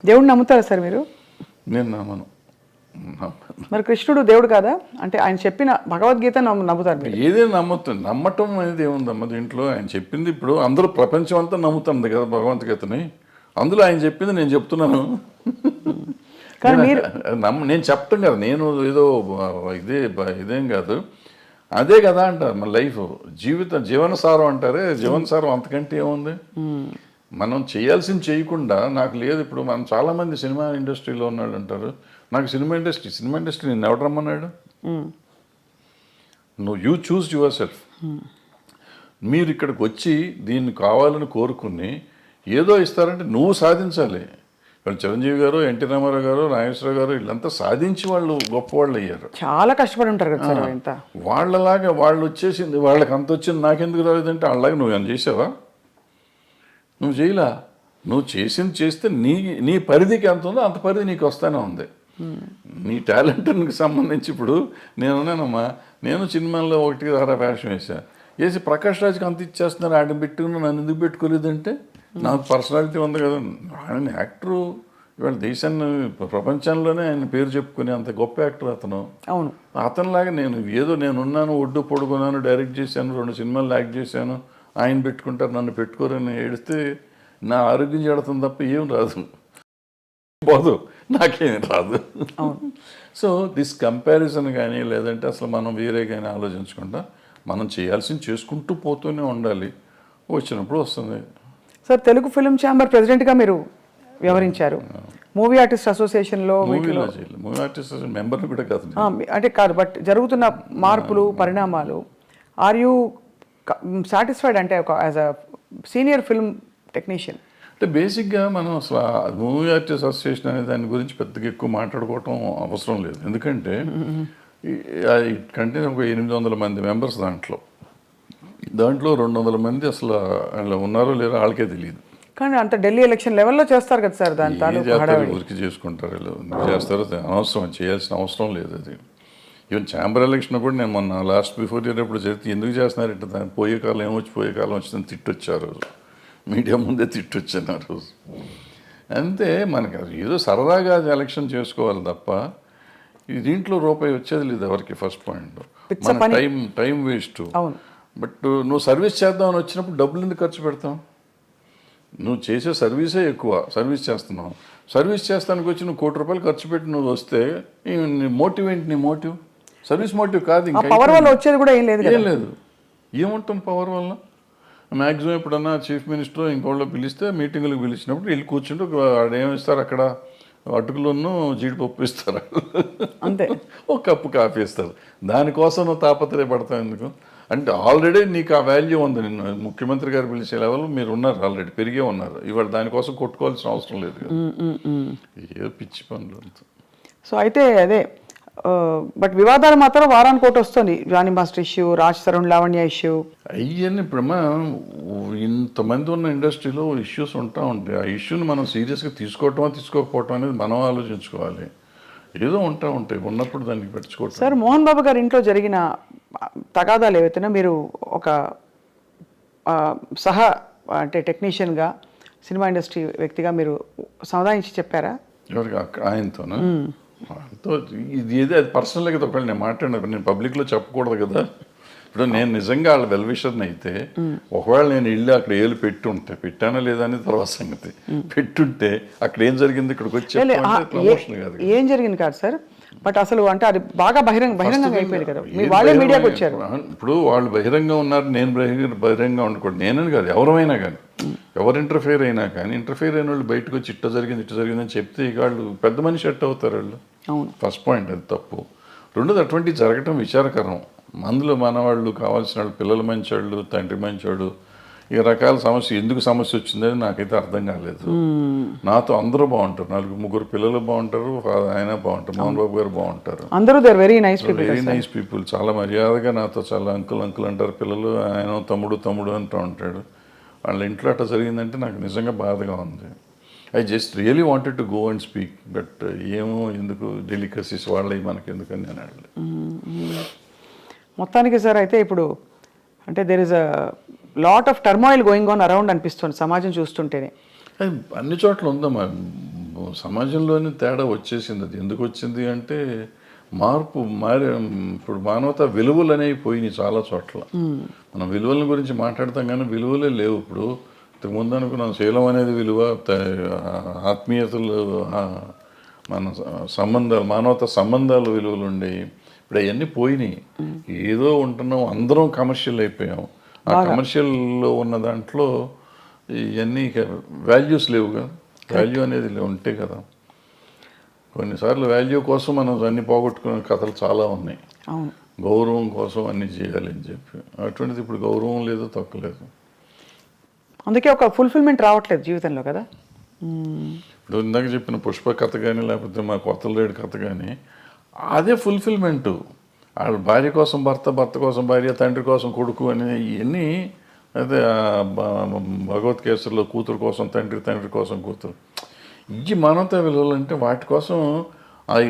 దేవుడిని నమ్ముతారా సార్ మీరు? నేను నమ్మను. మరి కృష్ణుడు దేవుడు కాదా? అంటే ఆయన చెప్పిన భగవద్గీత నమ్ముతారు మీరు? ఏదైనా నమ్ముతుంది. నమ్మటం అనేది ఏముందమ్మా దీంట్లో? ఆయన చెప్పింది ఇప్పుడు అందరూ ప్రపంచం అంతా నమ్ముతుంది కదా భగవద్గీతని. అందులో ఆయన చెప్పింది నేను చెప్తున్నాను. కానీ మీరు నేను చెప్పటం కదా, నేను ఏదో ఇదేం కాదు, అదే కదా అంటారు మన లైఫ్, జీవనసారం అంటారే, జీవనసారం అంతకంటే ఏముంది? మనం చేయాల్సింది చేయకుండా నాకు లేదు. ఇప్పుడు మనం చాలామంది సినిమా ఇండస్ట్రీలో ఉన్నాడు అంటారు, నాకు సినిమా ఇండస్ట్రీ నేను ఎవడు రమ్మన్నాడు? You choose your self. మీరు ఇక్కడికి వచ్చి దీన్ని కావాలని కోరుకుని ఏదో ఇస్తారంటే నువ్వు సాధించాలి. వాళ్ళు చిరంజీవి గారు, ఎన్టీ రామారావు గారు, నాగేశ్వరరావు గారు వీళ్ళంతా సాధించి వాళ్ళు గొప్పవాళ్ళు అయ్యారు. చాలా కష్టపడి ఉంటారు కదా సార్. ఇంత వాళ్ళలాగా వాళ్ళు వచ్చేసింది, వాళ్ళకి అంత వచ్చింది నాకెందుకు రాలేదంటే వాళ్ళలాగా నువ్వు ఏమైనా చేసావా? నువ్వు చేయలా. నువ్వు చేసింది చేస్తే నీ పరిధికి ఎంత ఉందో అంత పరిధి నీకు వస్తూనే ఉంది. నీ టాలెంట్కి సంబంధించి ఇప్పుడు నేనున్నానమ్మా, నేను సినిమాల్లో 1 వేషం వేసి ప్రకాష్ రాజ్కి అంత ఇచ్చేస్తున్నారు, ఆడిని పెట్టుకుని నన్ను ఎందుకు పెట్టుకోలేదంటే నాకు పర్సనాలిటీ ఉంది కదా. ఆయన యాక్టరు, ఇవాళ దేశాన్ని ప్రపంచంలోనే ఆయన పేరు చెప్పుకునే అంత గొప్ప యాక్టర్ అతను. అవును. అతనిలాగా నేనున్నాను, ఒడ్డు పొడుగున్నాను, డైరెక్ట్ చేశాను, 2 సినిమాలు యాక్ట్ చేశాను, ఆయన పెట్టుకుంటారు నన్ను పెట్టుకోరని ఏడిస్తే నా ఆరోగ్యం చెడుతుంది తప్ప ఏం రాదు, పోదు, నాకేం రాదు. సో దిస్ కంపారిజన్ కానీ లేదంటే అసలు మనం వేరే కానీ ఆలోచించకుండా మనం చేయాల్సింది చేసుకుంటూ పోతూనే ఉండాలి, వచ్చినప్పుడు వస్తుంది. సార్ తెలుగు ఫిల్మ్ ఛాంబర్ ప్రెసిడెంట్గా మీరు వ్యవహరించారు. మూవీ ఆర్టిస్ట్ అసోసియేషన్లో మూవీ ఆర్టిస్ట్ మెంబర్ని కూడా కాదు అంటే కాదు, బట్ జరుగుతున్న మార్పులు పరిణామాలు, ఆర్ యూ సాటిస్ఫైడ్ అంటే ఒక as a senior film technician? అంటే బేసిక్గా మనం అసలు మూవీ ఆర్టిస్ట్ అసోసియేషన్ అనే దాని గురించి పెద్దగా ఎక్కువ మాట్లాడుకోవటం అవసరం లేదు. ఎందుకంటే కంటే ఒక 800 మంది మెంబర్స్ దాంట్లో 200 మంది అసలు వాళ్ళు ఉన్నారో లేరో వాళ్ళకే తెలియదు. కానీ అంత ఢిల్లీ ఎలక్షన్ లెవెల్లో చేస్తారు కదా సార్. ఊరికి చేసుకుంటారు వీళ్ళు, చేస్తారు, అనవసరం, చేయాల్సిన అవసరం లేదు. అది ఈవెన్ ఛాంబర్ ఎలక్షన్ కూడా నేను మొన్న లాస్ట్ బిఫోర్ ఇయర్ ఎప్పుడు జరిగితే ఎందుకు చేస్తున్నారంటే దాన్ని పోయే కాలం వచ్చిందని తిట్టొచ్చారు, మీడియా ముందే తిట్టొచ్చాను ఆ రోజు. అంతే, మనకి ఏదో సరదాగా ఎలక్షన్ చేసుకోవాలి తప్ప దీంట్లో రూపాయి వచ్చేది లేదు ఎవరికి. ఫస్ట్ పాయింట్ మన టైం వేస్ట్. బట్ నువ్వు సర్వీస్ చేద్దామని వచ్చినప్పుడు డబ్బులు ఎందుకు ఖర్చు పెడతావు? నువ్వు చేసే సర్వీసే ఎక్కువ, సర్వీస్ చేస్తున్నావు. సర్వీస్ చేస్తానికి వచ్చి నువ్వు ₹1 ఖర్చు పెట్టి నువ్వు వస్తే నీ మోటివ్ ఏంటి? నీ మోటివ్ సర్వీస్ మోటివ్ కాదు. ఇంకా పవర్ వల్ల వచ్చేది కూడా ఏం లేదు. ఏముంటాం పవర్ వల్ల? మ్యాక్సిమం ఎప్పుడన్నా చీఫ్ మినిస్టర్ ఇంకోళ్ళు పిలిస్తే మీటింగులకు పిలిచినప్పుడు వెళ్ళి కూర్చుంటే ఏమిస్తారు అక్కడ, అటుకులను జీడిపప్పు ఇస్తారు, అంతే, ఒక కప్పు కాఫీ ఇస్తారు. దానికోసం నువ్వు తాపత్రయపడతావు ఎందుకు? అంటే ఆల్రెడీ నీకు ఆ వాల్యూ ఉంది. నిన్ను ముఖ్యమంత్రి గారు పిలిచే లెవెల్ మీరు ఉన్నారు, ఆల్రెడీ పెరిగే ఉన్నారు. ఇవాళ దానికోసం కొట్టుకోవాల్సిన అవసరం లేదు కదా. ఏ పిచ్చి పనులు అంతా. సో అయితే అదే, బట్ వివాదాలు మాత్రం వారానికి ఒకటి వస్తుంది. Jani master issue, Raj Tarun Lavanya issue, అవన్నీ ఇప్పుడు ఇంతమంది ఉన్న ఇండస్ట్రీలో ఇష్యూస్ ఉంటా ఉంటాయి. ఆ ఇష్యూని మనం సీరియస్గా తీసుకోకపోవటం అనేది మనం ఆలోచించుకోవాలి. ఏదో ఉంటాయి, ఉన్నప్పుడు దానికి పెట్టుకోవటం. సార్ మోహన్ బాబు గారి ఇంట్లో జరిగిన తగాదాలు ఏవైతేనా మీరు ఒక అంటే టెక్నీషియన్గా, సినిమా ఇండస్ట్రీ వ్యక్తిగా మీరు సమాధానించి చెప్పారా? ఎవరికి? ఆయనతోనా? ఆయనతో ఇది ఏదో అది పర్సనల్గా ఒకవేళ నేను మాట్లాడినప్పుడు నేను పబ్లిక్లో చెప్పకూడదు కదా. ఇప్పుడు నేను నిజంగా వాళ్ళ వెల్విషర్ని అయితే ఒకవేళ నేను వెళ్ళి అక్కడ ఏళ్ళు పెట్టుంటే, పెట్టానా లేదా అనేది తర్వాత సంగతి, పెట్టుంటే అక్కడ ఏం జరిగింది ఇక్కడికి వచ్చి ప్రమోషన్ కాదు, ఏం జరిగింది కాదు సార్. బట్ అసలు అంటే అది బాగా బహిరంగంగా అయిపోయింది కదా, వాళ్ళే మీడియాకి వచ్చారు. ఇప్పుడు వాళ్ళు బహిరంగంగా ఉన్నారు, నేను బహిరంగంగా ఉండకూడదు. నేనని కాదు, ఎవరైనా కానీ, ఎవరు ఇంటర్ఫియర్ అయినా కానీ, ఇంటర్ఫియర్ అయిన వాళ్ళు బయటకు వచ్చి ఇట్ట జరిగిందని చెప్తే ఇక వాళ్ళు పెద్ద మనిషి ఎట్ అవుతారు వాళ్ళు. ఫస్ట్ పాయింట్ అది తప్పు. రెండోది అటువంటివి జరగటం విచారకరం. అందులో మన వాళ్ళు కావాల్సిన వాళ్ళు, పిల్లలు మంచివాళ్ళు, తండ్రి మంచివాడు, ఈ రకాల ఎందుకు సమస్య వచ్చిందని నాకైతే అర్థం కాలేదు. నాతో అందరూ బాగుంటారు, 4-3 పిల్లలు బాగుంటారు, ఆయన బాగుంటారు, మోహన్ బాబు గారు బాగుంటారు, అందరూ వెరీ నైస్ పీపుల్. చాలా మర్యాదగా నాతో చాలా అంకుల్ అంటారు పిల్లలు, ఆయన తమ్ముడు అంటూ ఉంటాడు. వాళ్ళ ఇంట్లో అట్లా జరిగిందంటే నాకు నిజంగా బాధగా ఉంది. I just really wanted to go and speak, but ఏమో ఎందుకు డెలికసీస్ వాళ్ళవి మనకి ఎందుకని నేను అడగలేదు. మొత్తానికి సార్ అయితే ఇప్పుడు అంటే there is a lot of turmoil going on around అనిపిస్తుంది సమాజం చూస్తుంటేనే. అన్ని చోట్ల ఉందమ్మా. సమాజంలోని తేడా వచ్చేసింది. అది ఎందుకు వచ్చింది అంటే మార్పు ఇప్పుడు మానవత విలువలు అనేవి పోయినాయి చాలా చోట్ల. మనం విలువల గురించి మాట్లాడతాం కానీ విలువలే లేవు ఇప్పుడు. ఇంతకుముందు అనుకున్నాం శీలం అనేది విలువ, ఆత్మీయతలు, మన సంబంధాలు, మానవత సంబంధాలు విలువలు ఉండేవి. ఇప్పుడు అవన్నీ పోయినాయి. ఏదో ఉంటున్నాం, అందరం కమర్షియల్ అయిపోయాం. ఆ కమర్షియల్లో ఉన్న దాంట్లో ఇవన్నీ వాల్యూస్ లేవుగా. వాల్యూ అనేది ఉంటే కదా. కొన్నిసార్లు వాల్యూ కోసం మనం అన్ని పోగొట్టుకునే కథలు చాలా ఉన్నాయి. గౌరవం కోసం అన్ని చేయాలి అని చెప్పి, అటువంటిది ఇప్పుడు గౌరవం లేదు, తక్కువలేదు. అందుకే ఒక ఫుల్ఫిల్మెంట్ రావట్లేదు జీవితంలో కదా. ఇప్పుడు ఇందాక చెప్పిన పుష్ప కథ కానీ లేకపోతే మా కొత్త లేడి కథ కానీ అదే ఫుల్ఫిల్మెంటు. వాళ్ళ భార్య కోసం భర్త, భర్త కోసం భార్య, తండ్రి కోసం కొడుకు అని ఇవన్నీ అదే భగవద్గీతలో కూతురు కోసం తండ్రి, తండ్రి కోసం కూతురు. ఈ మానవతా విలువలు అంటే వాటి కోసం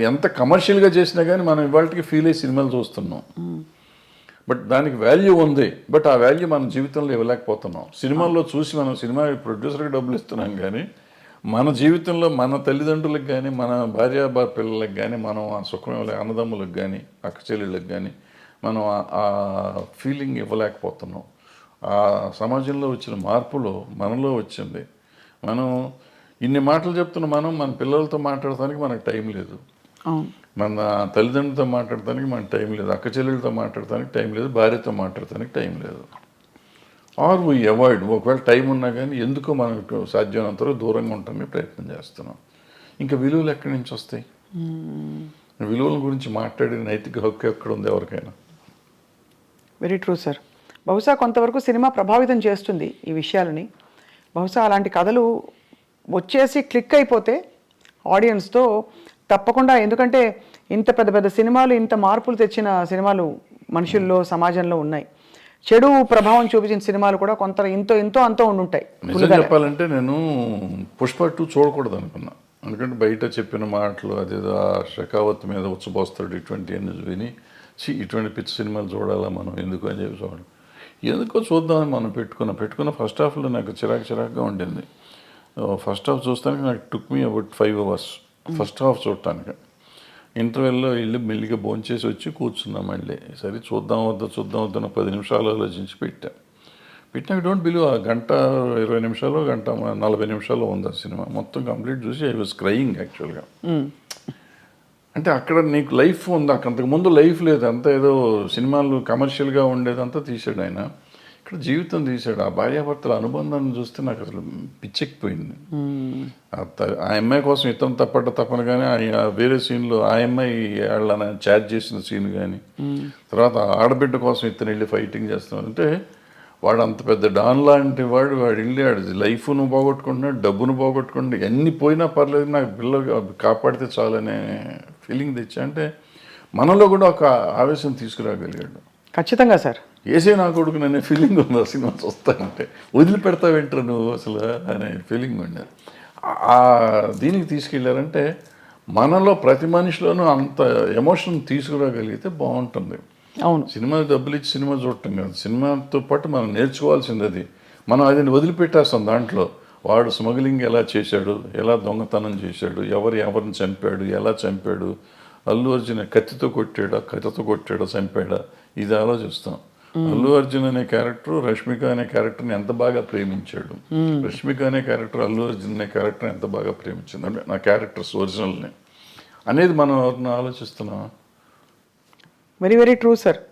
ఎంత కమర్షియల్గా చేసినా కానీ మనం ఇవాళకి ఫీల్ అయ్యి సినిమాలు చూస్తున్నాం. బట్ దానికి వాల్యూ ఉంది. బట్ ఆ వాల్యూ మన జీవితంలో ఇవ్వలేకపోతున్నాం. సినిమాల్లో చూసి మనం సినిమా ప్రొడ్యూసర్కి డబ్బులు ఇస్తున్నాం కానీ మన జీవితంలో మన తల్లిదండ్రులకు కానీ మన భార్య పిల్లలకు కానీ మనం ఆ సుఖం అన్నదమ్ములకు కానీ అక్క చెల్లెళ్ళకి కానీ మనం ఆ ఫీలింగ్ ఇవ్వలేకపోతున్నాం. ఆ సమాజంలో వచ్చిన మార్పులో మనలో వచ్చింది. మనం ఇన్ని మాటలు చెప్తున్న మనం మన పిల్లలతో మాట్లాడటానికి మనకు టైం లేదు, మన తల్లిదండ్రులతో మాట్లాడటానికి మనకు టైం లేదు, అక్క చెల్లెలతో మాట్లాడటానికి టైం లేదు, భార్యతో మాట్లాడటానికి టైం లేదు. Are we avoid. ఒకవేళ టైం ఉన్నా కానీ ఎందుకో మనకు సాధ్యమైనంత వరకు దూరంగా ఉండటానికి ప్రయత్నం చేస్తున్నాం. ఇంకా విలువలు ఎక్కడి నుంచి వస్తాయి? విలువల గురించి మాట్లాడే నైతిక హక్కు ఎక్కడ ఉంది ఎవరికైనా? Very true sir. బహుశా కొంతవరకు సినిమా ప్రభావితం చేస్తుంది ఈ విషయాలని. బహుశా అలాంటి కథలు వచ్చేసి క్లిక్ అయిపోతే ఆడియన్స్తో తప్పకుండా, ఎందుకంటే ఇంత పెద్ద పెద్ద సినిమాలు, ఇంత మార్పులు తెచ్చిన సినిమాలు మనుషుల్లో, సమాజంలో ఉన్నాయి. చెడు ప్రభావం చూపించిన సినిమాలు కూడా కొంత ఎంతో అంతో ఉండుంటాయి. నిజం చెప్పాలంటే నేను పుష్ప 2 చూడకూడదు అనుకున్నా. ఎందుకంటే బయట చెప్పిన మాటలు, అదేదో ఆ షెకావత్ మీద ఉచ్చబోస్తాడు, ఇటువంటి అన్ని విని ఇటువంటి పిచ్చి సినిమాలు చూడాలా మనం ఎందుకు అని చెప్పి చూడాలి. ఎందుకో చూద్దామని మనం పెట్టుకున్న ఫస్ట్ హాఫ్లో నాకు చిరాకుగా ఉండింది. ఫస్ట్ హాఫ్ చూస్తానికి నాకు took me about 5 hours first half చూడటానికి. ఇంటర్వెల్లో వెళ్ళి మెల్లిగా భోంచేసి వచ్చి కూర్చున్నాం. మళ్ళీ సరే చూద్దాం వద్దా 10 నిమిషాలు ఆలోచించి పెట్టినా డోంట్ బిలీవ్ ఆ గంట 20 నిమిషాలు, గంట 40 నిమిషాలు ఉంది ఆ సినిమా. మొత్తం కంప్లీట్ చూసి ఐ వాజ్ క్రయింగ్ యాక్చువల్గా. అంటే అక్కడ నీకు లైఫ్ ఉంది, అక్కడ అంతకుముందు లైఫ్ లేదు. అంతా ఏదో సినిమాలు కమర్షియల్గా ఉండేదంతా తీసాడు ఆయన. ఇక్కడ జీవితం తీశాడు. ఆ భార్యాభర్తల అనుబంధాన్ని చూస్తే నాకు అసలు పిచ్చెక్కిపోయింది. ఆ అమ్మాయి కోసం ఇతను తప్పన కానీ వేరే సీన్లో ఆ అమ్మాయి వాళ్ళని చాట్ చేసిన సీన్ కానీ, తర్వాత ఆడబిడ్డ కోసం ఇతను వెళ్ళి ఫైటింగ్ చేస్తున్నాడు. అంటే వాడు అంత పెద్ద డాన్ లాంటి వాడు వెళ్ళి లైఫ్ను పోగొట్టుకుంటున్నాడు, డబ్బును పోగొట్టుకుంటున్నాడు. ఎన్ని పోయినా పర్లేదు, నాకు పిల్లలు కాపాడితే చాలనే ఫీలింగ్ తెచ్చా. అంటే మనలో కూడా ఒక ఆవేశం తీసుకురాగలిగాడు. ఖచ్చితంగా సార్. ఏసే నా కొడుకు అనే ఫీలింగ్ ఉంది ఆ సినిమా చూస్తానంటే. వదిలిపెడతావేంటారు నువ్వు అసలు అనే ఫీలింగ్ ఉండే. దీనికి తీసుకెళ్ళారంటే మనలో ప్రతి మనిషిలోనూ అంత ఎమోషన్ తీసుకురాగలిగితే బాగుంటుంది. అవును, సినిమా డబ్బులు ఇచ్చి సినిమా చూడటం కాదు, సినిమాతో పాటు మనం నేర్చుకోవాల్సింది అది. మనం అది వదిలిపెట్టేస్తాం. దాంట్లో వాడు స్మగ్లింగ్ ఎలా చేశాడు, ఎలా దొంగతనం చేశాడు, ఎవరిని చంపాడు, ఎలా చంపాడు, అల్లు అర్జున్ కత్తితో కొట్టాడా చంపాడా, ఇది ఆలోచిస్తాం. అల్లు అర్జున్ అనే క్యారెక్టర్ రష్మిక అనే క్యారెక్టర్ని ఎంత బాగా ప్రేమించాడు, రష్మిక అనే క్యారెక్టర్ అల్లు అర్జున్ అనే క్యారెక్టర్ని ఎంత బాగా ప్రేమించింది, అంటే నా క్యారెక్టర్స్ ఒరిజినల్ని అనేది మనం ఆలోచిస్తున్నాం. Very very true sir.